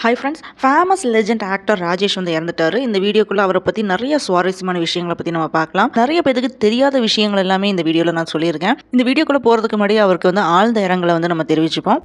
Hi friends, famous legend actor Rajesh வந்து இறந்துட்டாரு. இந்த வீடியோக்குள்ள அவரை பற்றி நிறைய சுவாரஸ்யமான விஷயங்களை பற்றி நம்ம பார்க்கலாம். நிறைய பேருக்கு தெரியாத விஷயங்கள் எல்லாமே இந்த வீடியோவில் நான் சொல்லியிருக்கேன். இந்த வீடியோக்குள்ள போகிறதுக்கு முன்னாடி அவருக்கு வந்து ஆழ்ந்த இரங்கலை வந்து நம்ம தெரிவிச்சுப்போம்.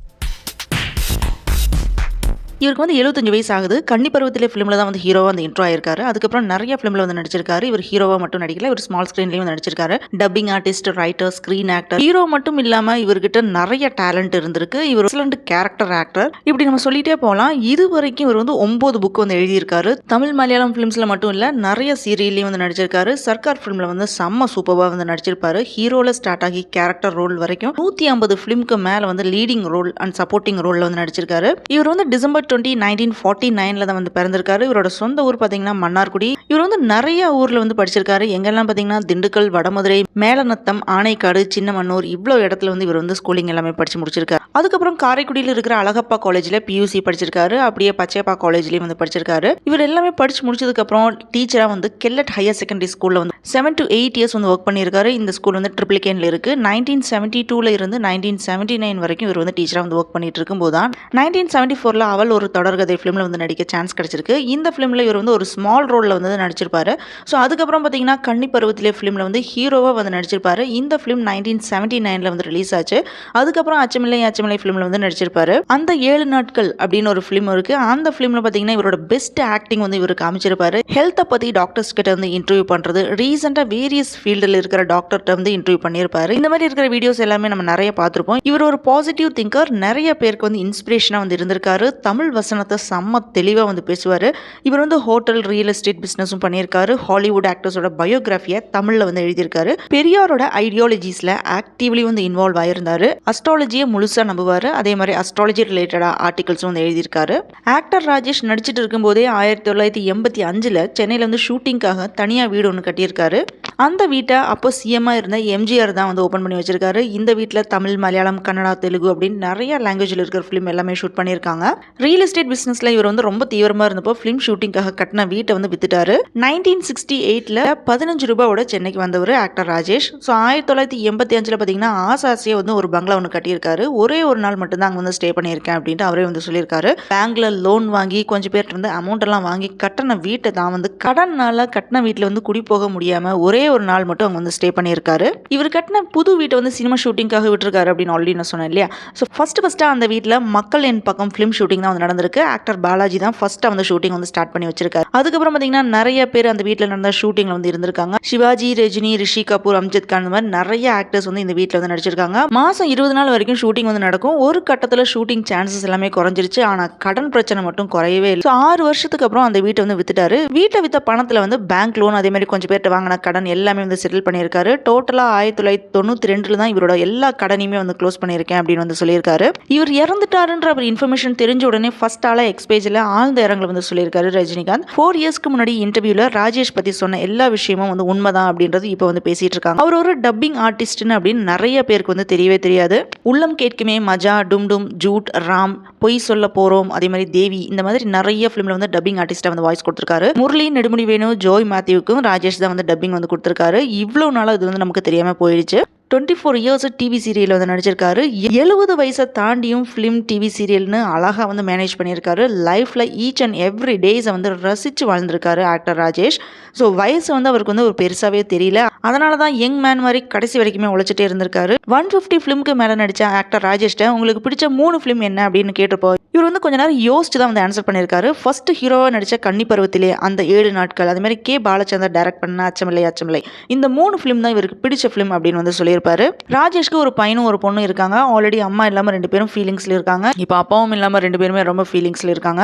இவருக்கு வந்து 75 வயசு ஆகுது. கன்னி பருவத்திலே ஃபிலிமில் தான் வந்து ஹீரோவாக வந்து இன்ட்ரோ ஆயிருக்காரு. அதுக்கப்புறம் நிறைய ஃபிலிமில் வந்து நடிச்சிருக்காரு. இவர் ஹீரோவாக மட்டும் நடிக்கல, இவர் ஸ்மால் ஸ்க்ரீன்லேயும் வந்து நடிச்சிருக்காரு. Dubbing artist, writer, screen actor. Hero மட்டும் இல்லாமல் இவர்கிட்ட நிறைய டேலண்ட் இருந்திருக்கு. இவர் எக்ஸலண்ட் கேரக்டர் ஆக்டர். இப்படி நம்ம சொல்லிட்டே போகலாம். இது வரைக்கும் இவர் வந்து 9 புக் வந்து எழுதியிருக்காரு. தமிழ், மலையாளம் ஃபிலிம்ஸில் மட்டும் இல்லை, நிறைய சீரியல்லையும் வந்து நடிச்சிருக்காரு. சர்க்கார் ஃபிலிமில் வந்து செம்ம சூப்பராக வந்து நடிச்சிருப்பாரு. ஹீரோவில் ஸ்டார்ட் ஆகி கேரக்டர் ரோல் வரைக்கும் 150 ஃபிலிம்க்கு மேலே வந்து லீடிங் ரோல் அண்ட் சப்போர்ட்டிங் ரோலில் வந்து நடிச்சிருக்காரு. இவர் வந்து டிசம்பர் 20, 1949 தான் வந்து பிறந்திருக்காரு. இவரோட சொந்த ஊர் பார்த்தீங்கன்னா மன்னார்குடி. இவர் வந்து நிறைய ஊர்ல வந்து படிச்சிருக்காரு. எங்கெல்லாம் பார்த்தீங்கன்னா திண்டுக்கல், வடமதுரை, மேலநத்தம், ஆனைக்காடு, சின்னமன்னூர், இவ்வளோ இடத்துல வந்து இவர் வந்து ஸ்கூலிங் எல்லாமே படிச்சு முடிச்சிருக்காரு. அதுக்கப்புறம் காரைக்குடியில் இருக்கிற அழகப்பா காலேஜில் PUC படிச்சிருக்காரு. அப்படியே பச்சையப்பா காலேஜ்லேயும் வந்து படிச்சிருக்காரு. இவர் எல்லாமே படிச்சு முடிச்சதுக்கு அப்புறம் டீச்சரா வந்து கெல்லட் ஹையர் செகண்டரி ஸ்கூல்ல வந்து 7 to 8 இயர்ஸ் வந்து ஒர்க் பண்ணியிருக்காரு. இந்த ஸ்கூல் வந்து ட்ரிப்ளிகேன்ல இருக்கு. 1972 இருந்து 1979 வரைக்கும் இவர் வந்து டீச்சரா வந்து ஒர்க் பண்ணிட்டு இருக்கும்போது தான் 1974 அவள் ஒரு தொடர்கதை ஃபிலிம்ல வந்து நடிக்க சான்ஸ் கிடைச்சிருக்கு. இந்த ஃபிலிம்ல இவர் வந்து ஒரு ஸ்மால் ரோல்ல வந்து நடிச்சிருப்பாரு. ஸோ அதுக்கப்புறம் பார்த்தீங்கன்னா கன்னி பருவத்திலே ஃபிலிம்ல வந்து ஹீரோவா வந்து நடிச்சிருப்பாரு. இந்த ஃபிலிம் 1979 வந்து ரிலீஸ் ஆச்சு. அதுக்கப்புறம் அச்சமில்லை ஃபிலிம்ல வந்து நடிச்சிருப்பாரு. அந்த 7 நாட்கள் அப்படின்னு ஒரு ஃபிலிம் இருக்கு. அந்த ஃபிலிம்ல பார்த்தீங்கன்னா இவரோட பெஸ்ட் ஆக்டிங் வந்து இவர் காமிச்சிருப்பாரு. ஹெல்த்தை பத்தி டாக்டர்ஸ் கிட்ட வந்து இன்டர்வியூ பண்றது, ரீசெண்டா வேரியஸ் ஃபீல்டில் இருக்கிற டாக்டர்கிட்ட வந்து இன்டர்வியூ பண்ணியிருப்பாரு. இந்த மாதிரி இருக்கிற வீடியோஸ் எல்லாமே நம்ம நிறைய பார்த்திருப்போம். இவர் ஒரு பாசிட்டிவ் திங்கர், நிறைய பேருக்கு வந்து இன்ஸ்பிரேஷனா வந்து இருந்திருக்காரு. தமிழ் வசனத்தை செம்ம தெளிவாக வந்து பேசுவார். இவர் வந்து ஹோட்டல், ரியல் எஸ்டேட் பிஸ்னஸும் பண்ணியிருக்காரு. ஹாலிவுட் ஆக்டர்ஸோட பயோகிராஃபியை தமிழில் வந்து எழுதியிருக்காரு. பெரியாரோட ஐடியாலஜிஸில் ஆக்டிவ்லி வந்து இன்வால்வ் ஆயிருந்தாரு. அஸ்ட்ராலஜியை முழுசாக நம்புவார். அதே மாதிரி அஸ்ட்ராலஜி ரிலேட்டடாக ஆர்டிகல்ஸும் வந்து எழுதியிருக்காரு. ஆக்டர் ராஜேஷ் நடிச்சிட்டு இருக்கும்போதே 1985 சென்னையில் வந்து ஷூட்டிங்காக தனியாக வீடு ஒன்று கட்டியிருக்காரு. அந்த வீட்டை அப்போ சிஎம்மாக இருந்த எம்ஜிஆர் தான் வந்து ஓப்பன் பண்ணி வச்சிருக்காரு. இந்த வீட்டில் தமிழ், மலையாளம், கன்னடா, தெலுங்கு அப்படின்னு நிறைய லாங்குவேஜில் இருக்கிற ஃபிலிம் எல்லாமே ஷூட் பண்ணியிருக்காங்க. ரியல் எஸ்டேட் பிஸ்னஸில் இவர் வந்து ரொம்ப தீவிரமாக இருந்தப்போ ஃபிலிம் ஷூட்டிங்காக கட்டின வீட்டை வந்து வித்துட்டாரு. 1968 15 ரூபாயோட சென்னைக்கு வந்தவர் ஆக்டர் ராஜேஷ். ஸோ 1985 பார்த்தீங்கன்னா ஆசாசியாக வந்து ஒரு பங்களா ஒன்று கட்டியிருக்காரு. ஒரே ஒரு நாள் மட்டும்தான் அங்கே வந்து ஸ்டே பண்ணியிருக்கேன் அப்படின்ட்டு அவரே வந்து சொல்லியிருக்காரு. பேங்க்ல லோன் வாங்கி கொஞ்சம் பேர்ட்டு வந்து அமௌண்ட் எல்லாம் வாங்கி கட்டின வீட்டை தான் வந்து கடன்னால கட்டின வீட்டில் வந்து குடி போக முடியாமல் ஒரே ஒரு நாள் மட்டும் அங்கே வந்து ஸ்டே பண்ணியிருக்காரு. இவர் கட்டின புது வீட்டை வந்து சினிமா ஷூட்டிங்காக விட்டுருக்காரு அப்படின்னு ஆல்ரெடி நான் சொன்னேன் இல்லையா. ஸோ ஃபர்ஸ்ட் அந்த வீட்டில் மக்கள் என் பக்கம் ஃபிலிம் ஷூட்டிங் தான் வந்து நடந்திருக்கு. ஆக்டர் பாலாஜி தான் ஃபர்ஸ்ட் அந்த ஷூட்டிங் வந்து ஸ்டார்ட் பண்ணி வச்சிருக்காரு. அதுக்கப்புறம் பார்த்தீங்கன்னா நிறைய பேர் அந்த வீட்டில் நடந்த ஷூட்டிங்ல வந்து இருந்திருக்காங்க. சிவாஜி, ரஜினி, ரிஷி கபூர், அம்ஜத் கான், இந்த மாதிரி நிறைய ஆக்டர்ஸ் வந்து இந்த வீட்டில் வந்து நடிச்சிருக்காங்க. மாசம் 20 நாள் வரைக்கும் ஷூட்டிங் வந்து நடக்கும். ஒரு கட்டத்தில் ஷூட்டிங் சான்சஸ் எல்லாமே குறைஞ்சிருச்சு. ஆனால் கடன் பிரச்சனை மட்டும் குறையவே இல்லை. 6 வருஷத்துக்கு அப்புறம் அந்த வீட்டை வந்து வித்துட்டாரு. வீட்டை வித்த பணத்தில் வந்து பேங்க் லோன், அதே மாதிரி கொஞ்சம் பேர்ட்ட வாங்கின கடன் எல்லாமே வந்து செட்டில் பண்ணியிருக்காரு. டோட்டலா 1992 தான் இவரோட எல்லா கடனையுமே வந்து க்ளோஸ் பண்ணியிருக்கேன் அப்படின்னு வந்து சொல்லியிருக்காரு. இவர் இறந்துட்டாருன்ற ஒரு இன்ஃபர்மேஷன் தெரிஞ்ச உடனே ஃபர்ஸ்ட் ஆளா எக்ஸ்பேஜில் ஆழ்ந்த இரங்கல் வந்து சொல்லியிருக்காரு ரஜினிகாந்த். 4 இயர்ஸ்க்கு முன்னாடி இன்டர்வியூல ராஜேஷ் பத்தி சொன்ன எல்லா விஷயமும் வந்து உண்மைதான் அப்படின்றது இப்போ வந்து பேசிட்டு இருக்காங்க. அவர் ஒரு டப்பிங் ஆர்டிஸ்ட்னு அப்படின்னு நிறைய பேருக்கு வந்து தெரியவே தெரியாது. உள்ளம் கேட்குமே, மஜா, டும் டும், ஜூட், ராம், பொய் சொல்ல போறோம், அதே மாதிரி தேவி, இந்த மாதிரி நிறைய ஃபிலிம்ல வந்து டப்பிங் ஆர்டிஸ்டா வந்து வாய்ஸ் கொடுத்திருக்காரு. முரளி, நெடுமுடி வேணு, ஜோய் மேத்யூக்கும் ராஜேஷ் தான் வந்து டப்பிங் வந்து கொடுத்திருக்காரு. இவ்வளவு நாளா இது வந்து நமக்கு தெரியாம போயிடுச்சு. 24 இயர்ஸ் டிவி சீரியல் வந்து நடிச்சிருக்காரு. 70 வயசை தாண்டியும் ஃபிலிம், டிவி சீரியல்னு அழகாக வந்து மேனேஜ் பண்ணியிருக்காரு. லைஃப்பில் ஈச் அண்ட் எவ்ரி டேஸை வந்து ரசித்து வாழ்ந்திருக்காரு ஆக்டர் ராஜேஷ். ஸோ வயசு வந்து அவருக்கு வந்து ஒரு பெருசாகவே தெரியல. அதனால தான் யங் மேன் மாதிரி கடைசி வரைக்குமே உழைச்சிட்டே இருந்திருக்காரு. 150 ஃபிலிம்க்கு மேலே நடித்த ஆக்டர் ராஜேஷ்ட உங்களுக்கு பிடிச்ச 3 ஃபிலிம் என்ன அப்படின்னு கேட்டிருப்போம். இவர் வந்து கொஞ்ச நேரம் யோசிச்சு தான் வந்து ஆன்சர் பண்ணியிருக்காரு. ஃபர்ஸ்ட் ஹீரோவாக நடித்த கன்னி பருவத்திலே, அந்த 7 நாட்கள், அதே மாதிரி கே பாலச்சந்தர் டைரக்ட் பண்ண அச்சமில்லை, இந்த 3 ஃபிலிம் தான் இவருக்கு பிடிச்ச ஃபிலிம் அப்படின்னு வந்து சொல்லியிருப்பாரு. ராஜேஷ்க்கு ஒரு பையனும் ஒரு பொண்ணும் இருக்காங்க. ஆல்ரெடி அம்மா இல்லாம 2 பேரும் ஃபீலிங்ஸ்ல இருக்காங்க. இப்போ அப்பாவும் இல்லாம 2 பேருமே ரொம்ப ஃபீலிங்ஸ்ல இருக்காங்க.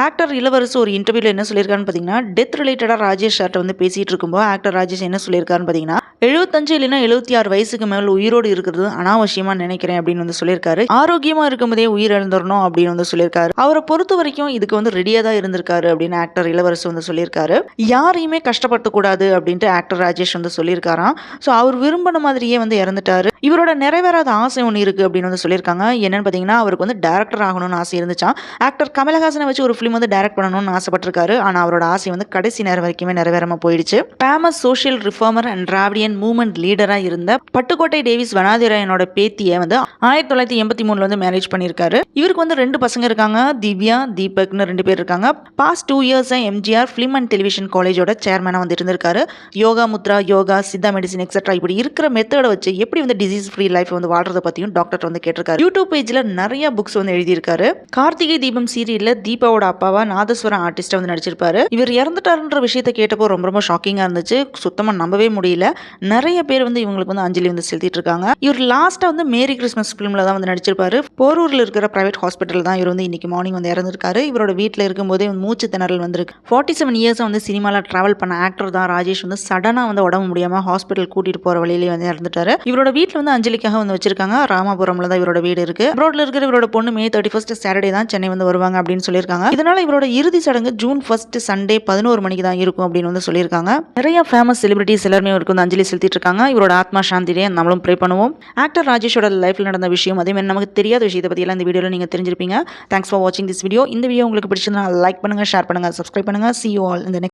ஆக்டர் இளவரசு ஒரு இன்டர்வியூல என்ன சொல்லியிருக்காருன்னு பார்த்தீங்கன்னா, டெத் ரிலேட்டடா ராஜேஷ் சார்ட்ட வந்து பேசிட்டு இருக்கும்போது ஆக்டர் ராஜேஷ் என்ன சொல்லியிருக்காருன்னு பார்த்தீங்கன்னா, 75 இல்லைன்னா 76 வயசுக்கு மேல உயிரோடு இருக்கிறது அனாவசியமா நினைக்கிறேன் அப்படின்னு வந்து சொல்லியிருக்காரு. ஆரோக்கியமா இருக்கும்போதே உயிர் இழந்துடணும் அப்படின்னு வந்து சொல்லியிருக்காரு. அவரை பொறுத்த வரைக்கும் இதுக்கு வந்து ரெடியா தான் இருந்திருக்காரு அப்படின்னு ஆக்டர் இளவரசு வந்து சொல்லியிருக்காரு. யாரையுமே கஷ்டப்படுத்தக்கூடாது அப்படின்ட்டு ஆக்டர் ராஜேஷ் வந்து சொல்லியிருக்காராம். ஸோ அவர் விரும்பின மாதிரியே வந்து இறந்துட்டாரு. இவரோட நிறைவேறாத ஆசை ஒன்று இருக்குது அப்படின்னு வந்து சொல்லியிருக்காங்க. என்னன்னு பார்த்தீங்கன்னா, அவருக்கு வந்து டேரக்டர் ஆகணும்னு ஆசை இருந்துச்சாம். ஆக்டர் கமலஹாசனை வச்சு ஒரு ஃபிலிம் வந்து டைரக்ட் பண்ணணும்னு ஆசைப்பட்டிருக்காரு. ஆனால் அவரோட ஆசை வந்து கடைசி நேரம் வரைக்குமே நிறைவேறாம போயிடுச்சு. Famous social reformer and Dravidian movement லீடராக இருந்த பட்டுக்கோட்டை டேவிஸ் வனாதிராயனோட பேத்தியை வந்து 1983 வந்து மேரேஜ் பண்ணியிருக்காரு. இவருக்கு வந்து 2 பசங்க இருக்காங்க. திவ்யா, தீபக்னு 2 பேர் இருக்காங்க. பாஸ்ட் 2 இயர்ஸா எம்ஜிஆர் ஃபிலிம் அண்ட் டெலிவிஷன் காலேஜோட சேர்மனாக வந்து இருந்திருக்காரு. யோகா முத்ரா, யோகா, சித்தா மெடிசின் எக்ஸெட்ரா இப்படி இருக்கிற மெத்தடை வச்சு எப்படி வந்து டிசீஸ் ஃப்ரீ லைஃப் வந்து வாழ்றதை பற்றியும் டாக்டர் வந்து கேட்டிருக்காரு. யூடியூப் பேஜில் நிறைய புக்ஸ் வந்து எழுதியிருக்காரு. கார்த்திகை தீபம் சீரியலில் தீபாவோட அப்பாவா நாதஸ்வரம் ஆர்டிஸ்டாக வந்து நடிச்சிருப்பாரு. இவர் இறந்துட்டாருன்ற விஷயத்தை கேட்டப்போ ரொம்ப ரொம்ப ஷாக்கிங்காக இருந்துச்சு. சுத்தமாக நம்பவே முடியல. நிறைய பேர் வந்து இவங்களுக்கு வந்து அஞ்சலி வந்து செலுத்திட்டு இருக்காங்க. இவர் லாஸ்ட்டாக வந்து மேரி கிறிஸ்மஸ் ஃபிலிமில் தான் வந்து நடிச்சிருப்பாரு. போரூரில் இருக்கிற பிரைவேட் ஹாஸ்பிட்டல் தான் இவர் வந்து இன்னைக்கு மார்னிங் வந்து இறந்துருக்காரு. இவரோட வீட்டில் இருக்கும்போதே மூச்சு திணறல் வந்திருக்கு. 47 இயர்ஸாக வந்து சினிமாவில் ட்ராவல் பண்ண ஆக்டர் தான் ராஜேஷ் வந்து சடனாக வந்து உடம்பு முடியாமல் ஹாஸ்பிட்டல் கூட்டிட்டு போகிற வழியிலே வந்து இறந்துட்டாரு. இவரோட வீட்டில் வந்து அஞ்சலிக்காக வந்து வச்சிருக்காங்க. ராமாபுரம்ல தான் இவரோட வீடு இருக்கு. அப்ராட்ல இருக்கிற இவரோட பொண்ணு May 31 சாட்டர்டே தான் சென்னை வந்து வருவாங்க அப்படின்னு சொல்லியிருக்காங்க. இதனால இவரோட இறுதி சடங்கு ஜூன் 1 சண்டே 11 மணிக்கு தான் இருக்கும் அப்படின்னு வந்து சொல்லியிருக்காங்க. நிறைய ஃபேமஸ் செலிபிரிட்டிஸ் எல்லாருமே இவருக்கு வந்து அஞ்சலி செலுத்திட்டு இருக்காங்க. இவரோட ஆத்மா சாந்தியே நம்மளும் ப்ரே பண்ணுவோம். ஆக்டர் ராஜேஷோட லைஃப்ல நடந்த விஷயம் அதே மாதிரி நமக்கு தெரியாத விஷயத்தை பத்தி எல்லாம் இந்த வீடியோல நீங்க தெரிஞ்சிருப்பீங்க. தேங்க்ஸ் ஃபார் வாட்சிங் திஸ் வீடியோ. இந்த வீடியோ உங்களுக்கு பிடிச்சிருந்தா லைக் பண்ணுங்க, ஷேர் பண்ணுங்க, சப்ஸ்கிரைப் பண்ணுங்க. See you all in the next